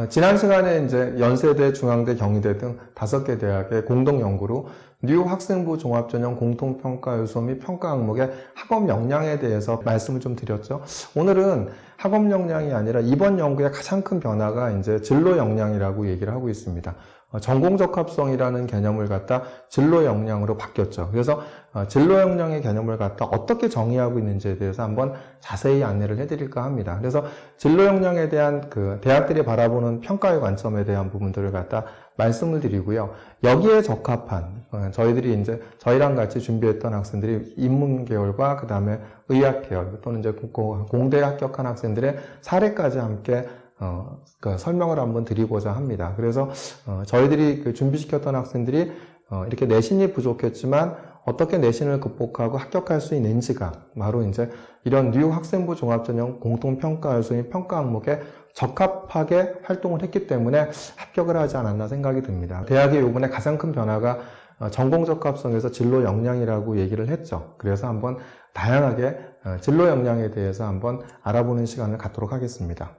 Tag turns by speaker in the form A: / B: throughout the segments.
A: 지난 시간에 이제 연세대, 중앙대, 경희대 등 5개 대학의 공동 연구로 뉴 학생부 종합전형 공통평가 요소 및 평가 항목의 학업 역량에 대해서 말씀을 좀 드렸죠. 오늘은 학업 역량이 아니라 이번 연구의 가장 큰 변화가 이제 진로 역량이라고 얘기를 하고 있습니다. 전공 적합성이라는 개념을 갖다 진로 역량으로 바뀌었죠. 그래서 진로 역량의 개념을 갖다 어떻게 정의하고 있는지에 대해서 한번 자세히 안내를 해드릴까 합니다. 그래서 진로 역량에 대한 대학들이 바라보는 평가의 관점에 대한 부분들을 갖다 말씀을 드리고요. 여기에 적합한 저희들이 이제 저희랑 같이 준비했던 학생들이 인문 계열과 그 다음에 의학 계열 또는 이제 공대에 합격한 학생들의 사례까지 함께 설명을 한번 드리고자 합니다. 그래서 저희들이 준비시켰던 학생들이 이렇게 내신이 부족했지만 어떻게 내신을 극복하고 합격할 수 있는지가 바로 이제 이런 뉴 학생부 종합전형 공통평가 요소 및 평가 항목에 적합하게 활동을 했기 때문에 합격을 하지 않았나 생각이 듭니다. 대학의 요번에 가장 큰 변화가 전공 적합성에서 진로 역량이라고 얘기를 했죠. 그래서 한번 다양하게 진로 역량에 대해서 한번 알아보는 시간을 갖도록 하겠습니다.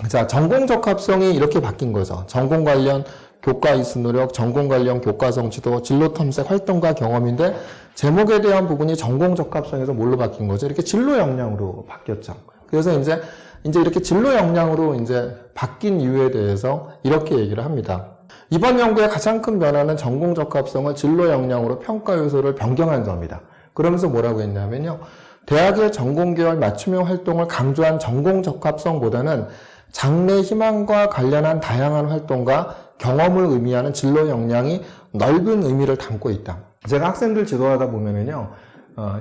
A: 자, 전공 적합성이 이렇게 바뀐 거죠. 전공 관련 교과 이수 노력, 전공 관련 교과 성취도, 진로 탐색, 활동과 경험인데 제목에 대한 부분이 전공 적합성에서 뭘로 바뀐 거죠? 이렇게 진로 역량으로 바뀌었죠. 그래서 이제 이렇게 진로 역량으로 이제 바뀐 이유에 대해서 이렇게 얘기를 합니다. 이번 연구의 가장 큰 변화는 전공 적합성을 진로 역량으로 평가 요소를 변경한 점이다. 그러면서 뭐라고 했냐면요. 대학의 전공 계열 맞춤형 활동을 강조한 전공 적합성보다는 장래 희망과 관련한 다양한 활동과 경험을 의미하는 진로 역량이 넓은 의미를 담고 있다. 제가 학생들 지도하다 보면은요,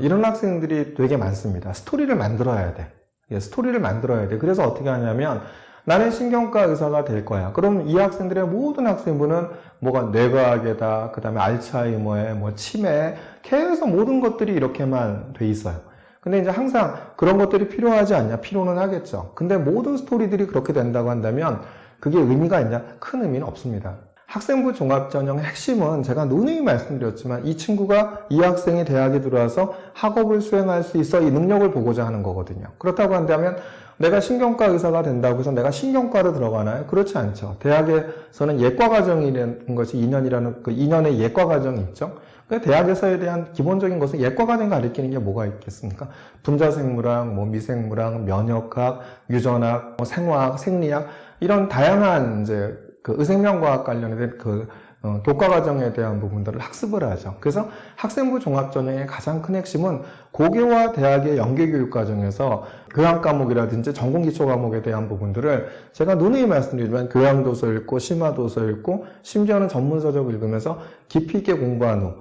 A: 이런 학생들이 되게 많습니다. 스토리를 만들어야 돼. 스토리를 만들어야 돼. 그래서 어떻게 하냐면, 나는 신경과 의사가 될 거야. 그럼 이 학생들의 모든 학생부는 뭐가 뇌과학에다, 그 다음에 알츠하이머에, 치매, 계속 모든 것들이 이렇게만 돼 있어요. 근데 이제 항상 그런 것들이 필요하지 않냐? 필요는 하겠죠. 근데 모든 스토리들이 그렇게 된다고 한다면 그게 의미가 있냐? 큰 의미는 없습니다. 학생부 종합전형의 핵심은 제가 누누이 말씀드렸지만 이 학생이 대학에 들어와서 학업을 수행할 수 있어 이 능력을 보고자 하는 거거든요. 그렇다고 한다면 내가 신경과 의사가 된다고 해서 내가 신경과로 들어가나요? 그렇지 않죠. 대학에서는 예과 과정이라는 것이 2년이라는 그 2년의 예과 과정이 있죠. 대학에서에 대한 기본적인 것은 예과 과정 가르치는 게 뭐가 있겠습니까? 분자생물학, 미생물학, 면역학, 유전학, 생화학, 생리학 이런 다양한 이제 의생명과학 관련된 교과 과정에 대한 부분들을 학습을 하죠. 그래서 학생부 종합전형의 가장 큰 핵심은 고교와 대학의 연계교육 과정에서 교양 과목이라든지 전공 기초 과목에 대한 부분들을 제가 누누이 말씀드리지만 교양도서 읽고 심화도서 읽고 심지어는 전문서적 읽으면서 깊이 있게 공부한 후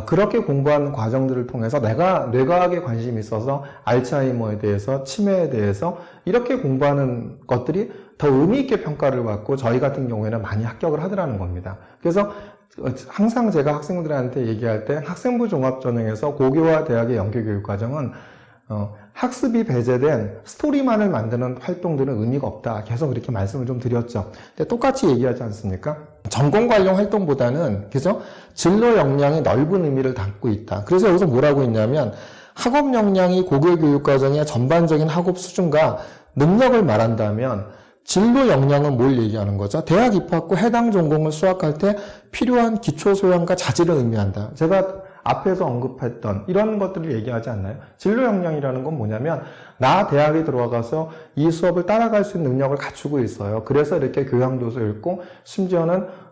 A: 그렇게 공부하는 과정들을 통해서 내가 뇌과학에 관심이 있어서 알츠하이머에 대해서 치매에 대해서 이렇게 공부하는 것들이 더 의미 있게 평가를 받고 저희 같은 경우에는 많이 합격을 하더라는 겁니다. 그래서 항상 제가 학생들한테 얘기할 때 학생부 종합전형에서 고교와 대학의 연계교육 과정은 학습이 배제된 스토리만을 만드는 활동들은 의미가 없다. 계속 이렇게 말씀을 좀 드렸죠. 근데 똑같이 얘기하지 않습니까? 전공 관련 활동보다는 그죠? 진로 역량이 넓은 의미를 담고 있다. 그래서 여기서 뭐라고 했냐면 학업 역량이 고교 교육 과정의 전반적인 학업 수준과 능력을 말한다면 진로 역량은 뭘 얘기하는 거죠? 대학 입학 후 해당 전공을 수학할 때 필요한 기초 소양과 자질을 의미한다. 제가 앞에서 언급했던 이런 것들을 얘기하지 않나요? 진로 역량이라는 건 뭐냐면 나 대학에 들어가서 이 수업을 따라갈 수 있는 능력을 갖추고 있어요. 그래서 이렇게 교양도서 읽고 심지어는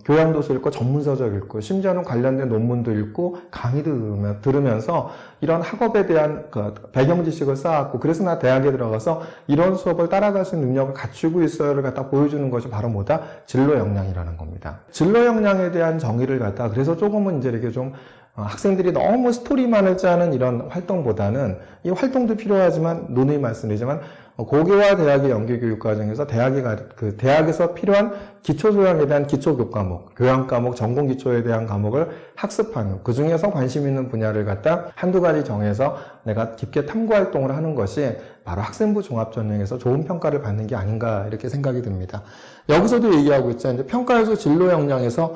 A: 교양도서 읽고 전문서적 읽고 심지어는 관련된 논문도 읽고 강의도 들으면서 이런 학업에 대한 배경 지식을 쌓았고 그래서 나 대학에 들어가서 이런 수업을 따라갈 수 있는 능력을 갖추고 있어요를 갖다 보여주는 것이 바로 뭐다? 진로 역량이라는 겁니다. 진로 역량에 대한 정의를 갖다 그래서 조금은 이제 이렇게 좀 학생들이 너무 스토리만을 짜는 이런 활동보다는 이 활동도 필요하지만 누누이 말씀드리지만 고교와 대학의 연계교육 과정에서 대학에서 필요한 기초 소양에 대한 기초 교과목, 교양 과목, 전공 기초에 대한 과목을 학습하는 그 중에서 관심 있는 분야를 갖다 한두 가지 정해서 내가 깊게 탐구 활동을 하는 것이 바로 학생부 종합전형에서 좋은 평가를 받는 게 아닌가 이렇게 생각이 듭니다. 여기서도 얘기하고 있죠. 이제 평가에서 진로 역량에서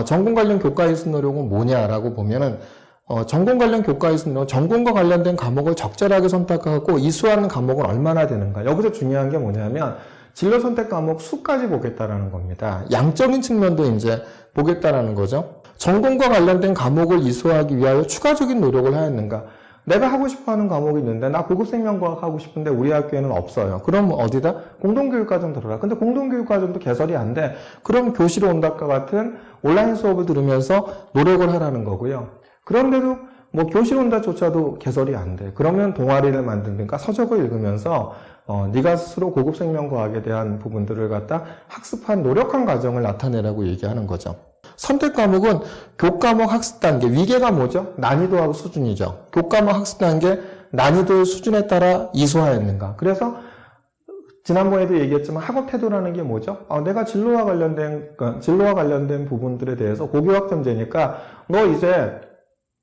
A: 전공 관련 교과 이수 노력은 뭐냐라고 보면은 전공 관련 교과 이수 노력, 전공과 관련된 과목을 적절하게 선택하고 이수하는 과목은 얼마나 되는가. 여기서 중요한 게 뭐냐면 진로 선택 과목 수까지 보겠다라는 겁니다. 양적인 측면도 이제 보겠다라는 거죠. 전공과 관련된 과목을 이수하기 위하여 추가적인 노력을 하였는가? 내가 하고 싶어 하는 과목이 있는데 나 고급 생명과학 하고 싶은데 우리 학교에는 없어요. 그럼 어디다? 공동교육과정 들어라. 근데 공동교육과정도 개설이 안 돼. 그럼 교실에 온다과 같은 온라인 수업을 들으면서 노력을 하라는 거고요. 그런데도 뭐 교실 온다조차도 개설이 안 돼. 그러면 동아리를 만든다니까 서적을 읽으면서 네가 스스로 고급 생명과학에 대한 부분들을 갖다 학습한 노력한 과정을 나타내라고 얘기하는 거죠. 선택 과목은 교과목 학습 단계, 위계가 뭐죠? 난이도하고 수준이죠. 교과목 학습 단계, 난이도의 수준에 따라 이수하였는가. 그래서 지난번에도 얘기했지만 학업 태도라는 게 뭐죠? 내가 진로와 관련된 부분들에 대해서 고교학점제니까 너 이제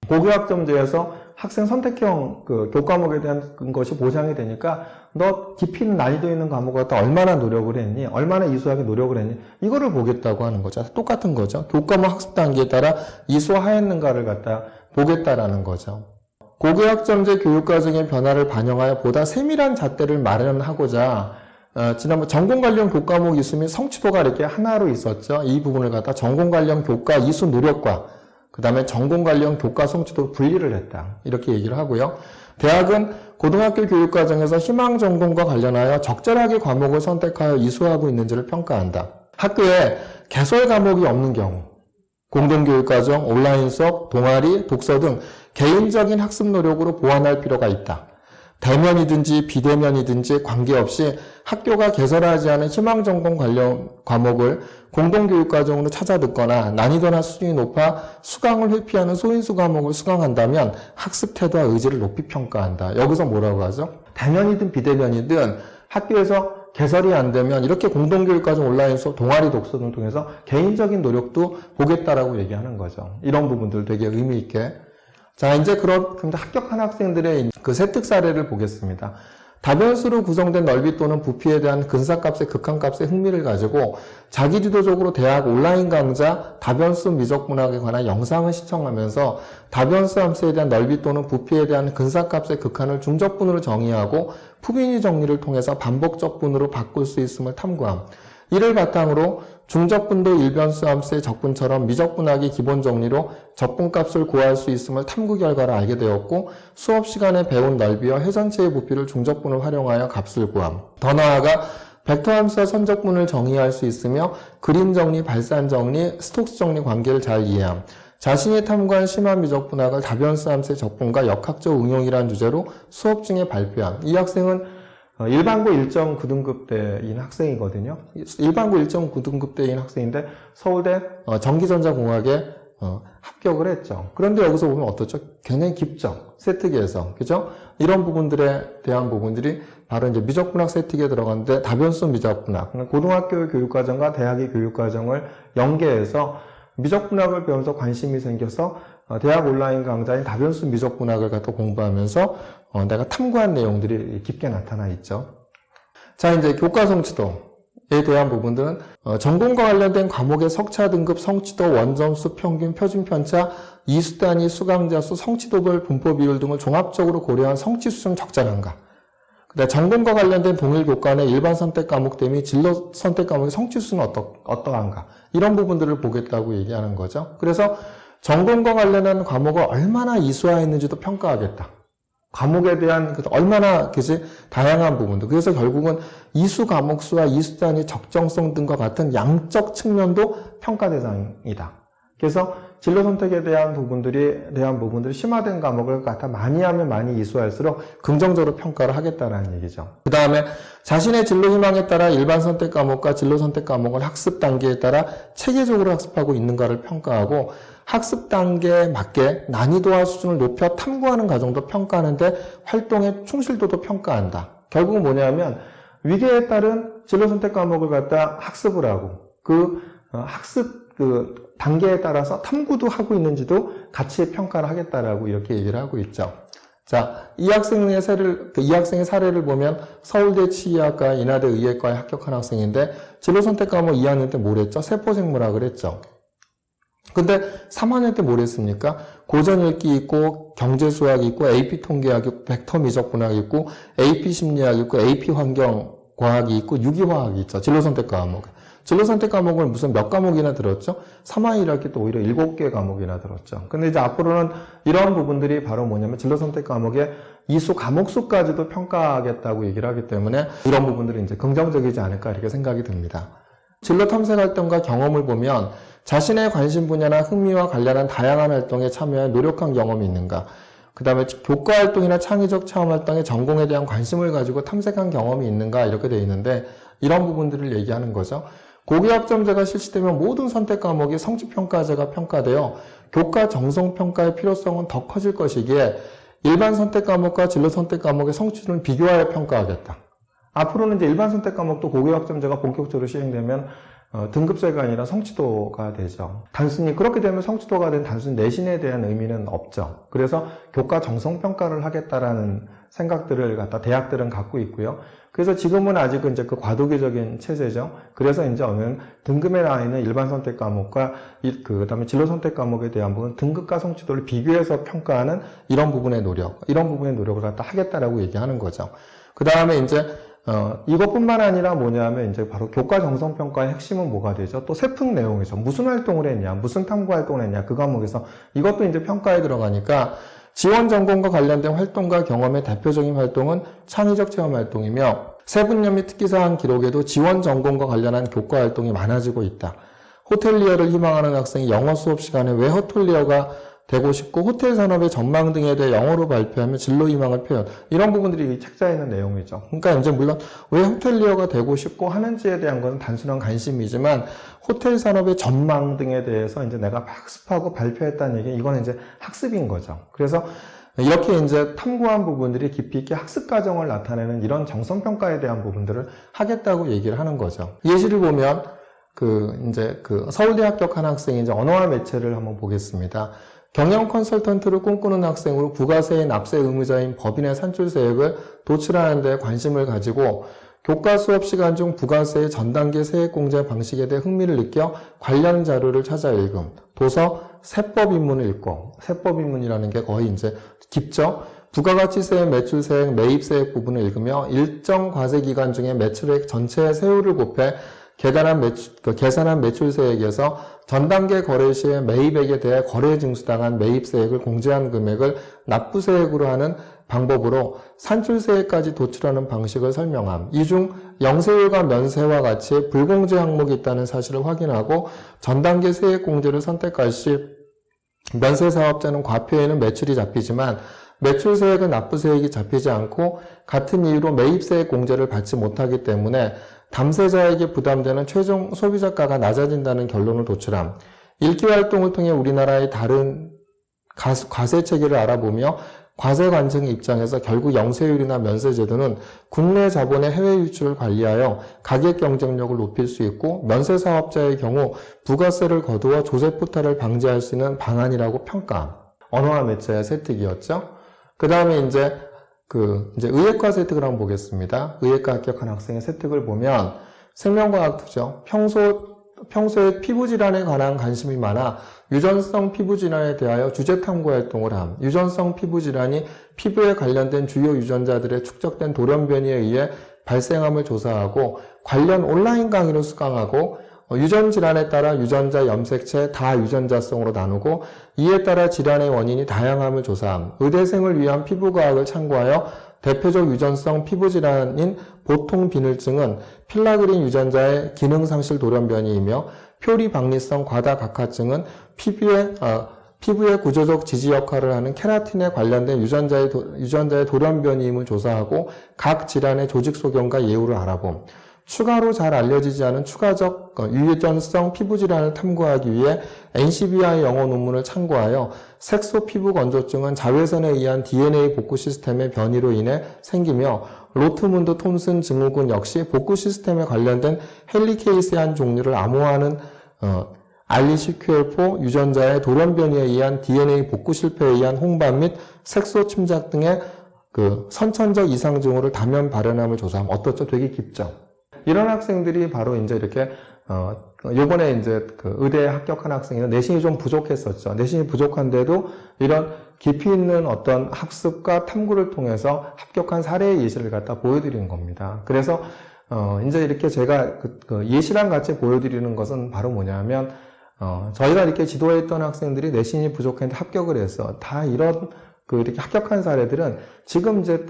A: 고교학점제에서 학생 선택형 교과목에 대한 것이 보장이 되니까 너 깊이 있는 난이도 있는 과목을 갖다 얼마나 노력을 했니? 얼마나 이수하게 노력을 했니? 이거를 보겠다고 하는 거죠. 똑같은 거죠. 교과목 학습 단계에 따라 이수하였는가를 갖다 보겠다라는 거죠. 고교학점제 교육과정의 변화를 반영하여 보다 세밀한 잣대를 마련하고자 지난번 전공 관련 교과목 이수 및 성취도가 이렇게 하나로 있었죠. 이 부분을 갖다 전공 관련 교과 이수 노력과 그 다음에 전공 관련 교과 성취도 분리를 했다. 이렇게 얘기를 하고요. 대학은 고등학교 교육과정에서 희망 전공과 관련하여 적절하게 과목을 선택하여 이수하고 있는지를 평가한다. 학교에 개설 과목이 없는 경우, 공동교육과정, 온라인 수업, 동아리, 독서 등 개인적인 학습 노력으로 보완할 필요가 있다. 대면이든지 비대면이든지 관계없이 학교가 개설하지 않은 희망 전공 관련 과목을 공동교육과정으로 찾아 듣거나 난이도나 수준이 높아 수강을 회피하는 소인수 과목을 수강한다면 학습 태도와 의지를 높이 평가한다. 여기서 뭐라고 하죠? 대면이든 비대면이든 학교에서 개설이 안 되면 이렇게 공동교육과정 온라인 수업, 동아리 독서 등을 통해서 개인적인 노력도 보겠다라고 얘기하는 거죠. 이런 부분들 되게 의미 있게. 자, 이제 근데 합격한 학생들의 그 세특 사례를 보겠습니다. 다변수로 구성된 넓이 또는 부피에 대한 근사값의 극한값에 흥미를 가지고 자기주도적으로 대학 온라인 강좌 다변수 미적분학에 관한 영상을 시청하면서 다변수 함수에 대한 넓이 또는 부피에 대한 근사값의 극한을 중적분으로 정의하고 푸비니 정리를 통해서 반복적분으로 바꿀 수 있음을 탐구함. 이를 바탕으로 중적분도 일변수 함수의 적분처럼 미적분학의 기본 정리로 적분값을 구할 수 있음을 탐구 결과를 알게 되었고 수업 시간에 배운 넓이와 회전체의 부피를 중적분을 활용하여 값을 구함. 더 나아가 벡터 함수와 선적분을 정의할 수 있으며 그림 정리, 발산 정리, 스톡스 정리 관계를 잘 이해함. 자신이 탐구한 심한 미적분학을 다변수 함수의 적분과 역학적 응용이라는 주제로 수업 중에 발표함. 이 학생은 일반고 1.9등급대인 학생이거든요. 일반고 1.9등급대인 학생인데 서울대 전기전자공학에 합격을 했죠. 그런데 여기서 보면 어떻죠? 굉장히 깊죠. 세특에서. 그죠? 이런 부분들에 대한 부분들이 바로 이제 미적분학 세특에 들어가는데 다변수 미적분학. 고등학교 교육과정과 대학의 교육과정을 연계해서 미적분학을 배우면서 관심이 생겨서 대학 온라인 강좌인 다변수 미적분학을 갖다 공부하면서 내가 탐구한 내용들이 깊게 나타나 있죠. 자, 이제 교과 성취도에 대한 부분들은 전공과 관련된 과목의 석차 등급, 성취도, 원점수, 평균, 표준 편차, 이수 단위, 수강자 수, 성취도별 분포 비율 등을 종합적으로 고려한 성취 수준 적절한가? 그다음 전공과 관련된 동일 교과의 일반 선택 과목 대비 진로 선택 과목의 성취 수준은 어떠한가? 이런 부분들을 보겠다고 얘기하는 거죠. 그래서 전공과 관련한 과목을 얼마나 이수화했는지도 평가하겠다. 과목에 대한 얼마나 다양한 부분도. 그래서 결국은 이수 과목 수와 이수 단위 적정성 등과 같은 양적 측면도 평가 대상이다. 그래서 진로 선택에 대한 부분들이 심화된 과목을 갖다 많이 하면 많이 이수할수록 긍정적으로 평가를 하겠다는 얘기죠. 그 다음에 자신의 진로 희망에 따라 일반 선택 과목과 진로 선택 과목을 학습 단계에 따라 체계적으로 학습하고 있는가를 평가하고 학습 단계에 맞게 난이도와 수준을 높여 탐구하는 과정도 평가하는데 활동의 충실도도 평가한다. 결국은 뭐냐면 위계에 따른 진로 선택 과목을 갖다 학습을 하고 학습 단계에 따라서 탐구도 하고 있는지도 같이 평가를 하겠다라고 이렇게 얘기를 하고 있죠. 자, 이 학생의 사례를 보면 서울대 치의학과, 인하대 의예과에 합격한 학생인데 진로 선택 과목 2학년 때 뭘 했죠? 세포생물학을 했죠. 근데 3학년 때 뭘 했습니까? 고전 읽기 있고, 경제수학이 있고, AP 통계학 있고, 벡터 미적분학 있고, AP 심리학 있고, AP 환경 과학이 있고 유기화학이 있죠. 진로선택 과목. 진로선택 과목을 무슨 몇 과목이나 들었죠? 3화 1학기 또 오히려 7개 과목이나 들었죠. 근데 이제 앞으로는 이런 부분들이 바로 뭐냐면 진로선택 과목의 이수 과목수까지도 평가하겠다고 얘기를 하기 때문에 이런 부분들이 이제 긍정적이지 않을까 이렇게 생각이 듭니다. 진로 탐색 활동과 경험을 보면 자신의 관심 분야나 흥미와 관련한 다양한 활동에 참여해 노력한 경험이 있는가? 그 다음에 교과 활동이나 창의적 체험 활동의 전공에 대한 관심을 가지고 탐색한 경험이 있는가? 이렇게 되어 있는데 이런 부분들을 얘기하는 거죠. 고교학점제가 실시되면 모든 선택 과목이 성취평가제가 평가되어 교과 정성평가의 필요성은 더 커질 것이기에 일반 선택 과목과 진로 선택 과목의 성취를 비교하여 평가하겠다. 앞으로는 이제 일반 선택 과목도 고교학점제가 본격적으로 시행되면 등급제가 아니라 성취도가 되죠. 단순히 그렇게 되면 성취도가 된 단순 내신에 대한 의미는 없죠. 그래서 교과 정성평가를 하겠다라는 생각들을 갖다 대학들은 갖고 있고요. 그래서 지금은 아직은 이제 그 과도기적인 체제죠. 그래서 이제 어느 등급에 나와 있는 일반 선택 과목과 그다음에 진로 선택 과목에 대한 부분 등급과 성취도를 비교해서 평가하는 이런 부분의 노력을 갖다 하겠다라고 얘기하는 거죠. 그 다음에 이제 이것뿐만 아니라 뭐냐면 이제 바로 교과 정성평가의 핵심은 뭐가 되죠? 또 세풍 내용이죠. 무슨 활동을 했냐, 무슨 탐구 활동을 했냐, 그 과목에서 이것도 이제 평가에 들어가니까 지원 전공과 관련된 활동과 경험의 대표적인 활동은 창의적 체험 활동이며 세분녀 및 특기사항 기록에도 지원 전공과 관련한 교과 활동이 많아지고 있다. 호텔리어를 희망하는 학생이 영어 수업 시간에 왜 호텔리어가 되고 싶고 호텔 산업의 전망 등에 대해 영어로 발표하며 진로 희망을 표현. 이런 부분들이 이 책자에 있는 내용이죠. 그러니까 이제 물론 왜 호텔리어가 되고 싶고 하는지에 대한 것은 단순한 관심이지만 호텔 산업의 전망 등에 대해서 이제 내가 학습하고 발표했다는 얘기, 이거는 이제 학습인 거죠. 그래서 이렇게 이제 탐구한 부분들이 깊이 있게 학습 과정을 나타내는 이런 정성평가에 대한 부분들을 하겠다고 얘기를 하는 거죠. 예시를 보면 서울대 합격한 학생이 이제 언어와 매체를 한번 보겠습니다. 경영 컨설턴트를 꿈꾸는 학생으로 부가세의 납세 의무자인 법인의 산출세액을 도출하는 데 관심을 가지고 교과 수업 시간 중 부가세의 전단계 세액공제 방식에 대해 흥미를 느껴 관련 자료를 찾아 읽음. 도서 세법 입문을 읽고, 세법 입문이라는 게 거의 이제 깊죠. 부가가치세액, 매출세액, 매입세액 부분을 읽으며 일정 과세 기간 중에 매출액 전체의 세율을 곱해 계산한 매출세액에서 전단계 거래 시에 매입액에 대해 거래 징수당한 매입세액을 공제한 금액을 납부세액으로 하는 방법으로 산출세액까지 도출하는 방식을 설명함. 이 중 영세율과 면세와 같이 불공제 항목이 있다는 사실을 확인하고 전단계 세액 공제를 선택할 시 면세사업자는 과표에는 매출이 잡히지만 매출세액은 납부세액이 잡히지 않고 같은 이유로 매입세액 공제를 받지 못하기 때문에 담세자에게 부담되는 최종 소비자가가 낮아진다는 결론을 도출함. 읽기 활동을 통해 우리나라의 다른 과세 체계를 알아보며 과세 관청의 입장에서 결국 영세율이나 면세제도는 국내 자본의 해외 유출을 관리하여 가격 경쟁력을 높일 수 있고 면세사업자의 경우 부가세를 거두어 조세포탈을 방지할 수 있는 방안이라고 평가함. 언어와 매체의 세특이었죠. 그 다음에 이제 의예과 세특을 한번 보겠습니다. 의예과 합격한 학생의 세특을 보면 생명과학투죠. 평소에 피부질환에 관한 관심이 많아 유전성 피부질환에 대하여 주제 탐구 활동을 함. 유전성 피부질환이 피부에 관련된 주요 유전자들의 축적된 돌연 변이에 의해 발생함을 조사하고 관련 온라인 강의를 수강하고 유전 질환에 따라 유전자 염색체 다유전자성으로 나누고 이에 따라 질환의 원인이 다양함을 조사함. 의대생을 위한 피부과학을 참고하여 대표적 유전성 피부질환인 보통비늘증은 필라그린 유전자의 기능상실 돌연변이이며 표리박리성 과다각화증은 피부의 구조적 지지 역할을 하는 케라틴에 관련된 유전자의 돌연변이임을 조사하고 각 질환의 조직 소견과 예후를 알아봄. 추가로 잘 알려지지 않은 추가적 유전성 피부질환을 탐구하기 위해 NCBI 영어 논문을 참고하여 색소 피부 건조증은 자외선에 의한 DNA 복구 시스템의 변이로 인해 생기며 로트문드 톰슨 증후군 역시 복구 시스템에 관련된 헬리케이스의 한 종류를 암호화하는 RECQL4 유전자의 돌연 변이에 의한 DNA 복구 실패에 의한 홍반 및 색소 침작 등의 선천적 이상 징후를 다면 발현함을 조사함. 어떻죠? 되게 깊죠? 이런 학생들이 바로 이제 이렇게, 요번에 이제 의대에 합격한 학생이 내신이 좀 부족했었죠. 내신이 부족한데도 이런 깊이 있는 어떤 학습과 탐구를 통해서 합격한 사례의 예시를 갖다 보여드린 겁니다. 그래서, 이제 이렇게 제가 그 예시랑 같이 보여드리는 것은 바로 뭐냐면, 저희가 이렇게 지도했던 학생들이 내신이 부족했는데 합격을 했어. 다 이런, 이렇게 합격한 사례들은 지금 이제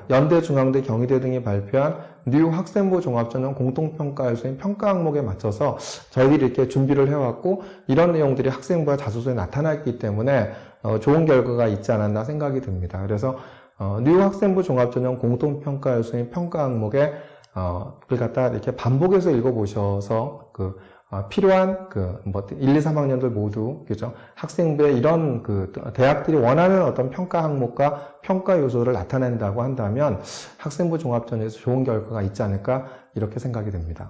A: 연대, 중앙대, 경희대 등이 발표한 뉴 학생부 종합전형 공통평가에서의 평가 항목에 맞춰서 저희들이 이렇게 준비를 해왔고, 이런 내용들이 학생부와 자소서에 나타났기 때문에, 좋은 결과가 있지 않았나 생각이 듭니다. 그래서, 뉴 학생부 종합전형 공통평가에서의 평가 항목에, 그걸 갖다 이렇게 반복해서 읽어보셔서, 필요한 1, 2, 3학년들 모두 그죠? 학생부의 이런 대학들이 원하는 어떤 평가 항목과 평가 요소를 나타낸다고 한다면 학생부 종합전에서 좋은 결과가 있지 않을까 이렇게 생각이 됩니다.